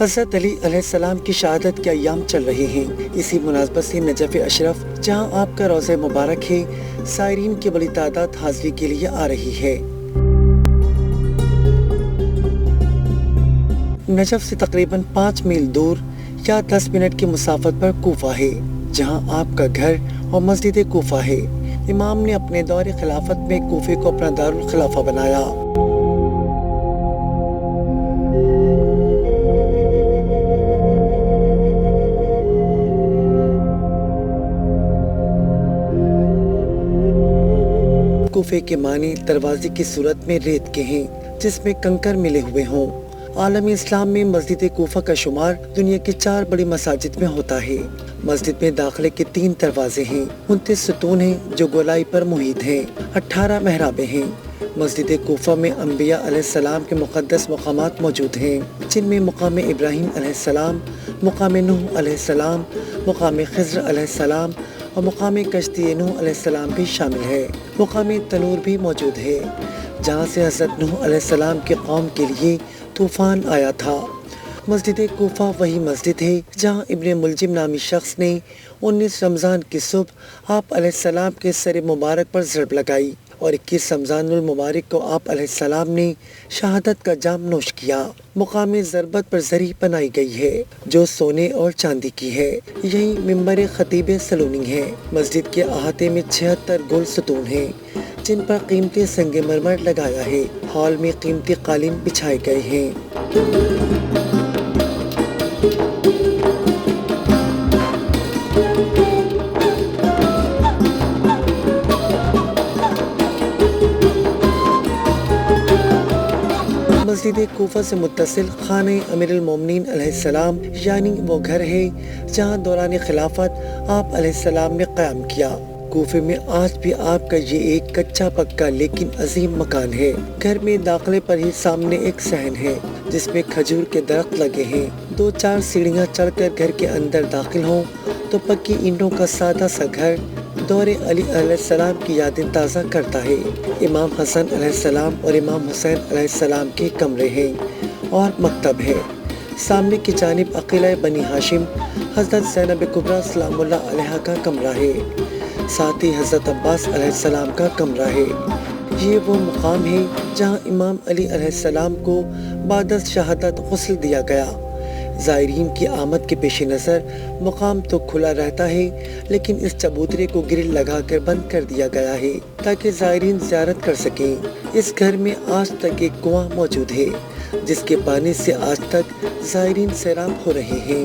حضرت علی علیہ السلام کی شہادت کے ایام چل رہے ہیں۔ اسی مناسبت سے نجف اشرف جہاں آپ کا روضہ مبارک ہے، زائرین کی بڑی تعداد حاضری کے لیے آ رہی ہے۔ نجف سے تقریباً 5 میل دور یا 10 منٹ کی مسافت پر کوفہ ہے، جہاں آپ کا گھر اور مسجد کوفہ ہے۔ امام نے اپنے دور خلافت میں کوفے کو اپنا دارالخلافہ بنایا۔ کوفے کے معنی دروازے کی صورت میں ریت کے ہیں جس میں کنکر ملے ہوئے ہوں۔ عالم اسلام میں مسجد کوفہ کا شمار دنیا کی 4 بڑی مساجد میں ہوتا ہے۔ مسجد میں داخلے کے 3 دروازے ہیں، 29 ستون ہیں جو گولائی پر محیط ہیں، 18 محرابیں ہیں۔ مسجد کوفہ میں انبیاء علیہ السلام کے مقدس مقامات موجود ہیں، جن میں مقام ابراہیم علیہ السلام، مقام نوح علیہ السلام، مقام خضر علیہ السلام اور مقام کشتی نوح علیہ السلام بھی شامل ہے۔ مقام تنور بھی موجود ہے، جہاں سے حضرت نوح علیہ السلام کی قوم کے لیے طوفان آیا تھا۔ مسجد کوفہ وہی مسجد ہے جہاں ابن ملجم نامی شخص نے 19 رمضان کی صبح آپ علیہ السلام کے سر مبارک پر ضرب لگائی اور 21 رمضان المبارک کو آپ علیہ السلام نے شہادت کا جام نوش کیا۔ مقام ضربت پر زری بنائی گئی ہے جو سونے اور چاندی کی ہے۔ یہی منبر خطیب سلونی ہے۔ مسجد کے احاطے میں 76 گول ستون ہیں جن پر قیمتی سنگ مرمر لگایا ہے۔ ہال میں قیمتی قالین بچھائے گئے ہیں۔ مسجد کوفہ سے متصل خانہ امیر المومنین علیہ السلام یعنی وہ گھر ہے جہاں دوران خلافت آپ علیہ السلام نے قیام کیا۔ کوفے میں آج بھی آپ کا یہ ایک کچا پکا لیکن عظیم مکان ہے۔ گھر میں داخلے پر ہی سامنے ایک صحن ہے جس میں کھجور کے درخت لگے ہیں۔ 2-4 سیڑھیاں چڑھ کر گھر کے اندر داخل ہوں تو پکی اینٹوں کا سادہ سا گھر دور علی علیہ السلام کی یادیں تازہ کرتا ہے۔ امام حسن علیہ السلام اور امام حسین علیہ السلام کے کمرے ہیں اور مکتب ہے۔ سامنے کی جانب عقیلہ بنی ہاشم حضرت زینب کبریٰ سلام اللہ علیہا کا کمرہ ہے، ساتھ ہی حضرت عباس علیہ السلام کا کمرہ ہے۔ یہ وہ مقام ہے جہاں امام علی علیہ السلام کو بعد از شہادت غسل دیا گیا۔ زائرین کی آمد کے پیش نظر مقام تو کھلا رہتا ہے لیکن اس چبوترے کو گرل لگا کر بند کر دیا گیا ہے تاکہ زائرین زیارت کر سکیں۔ اس گھر میں آج تک ایک کنواں موجود ہے جس کے پانی سے آج تک زائرین سیراب ہو رہے ہیں۔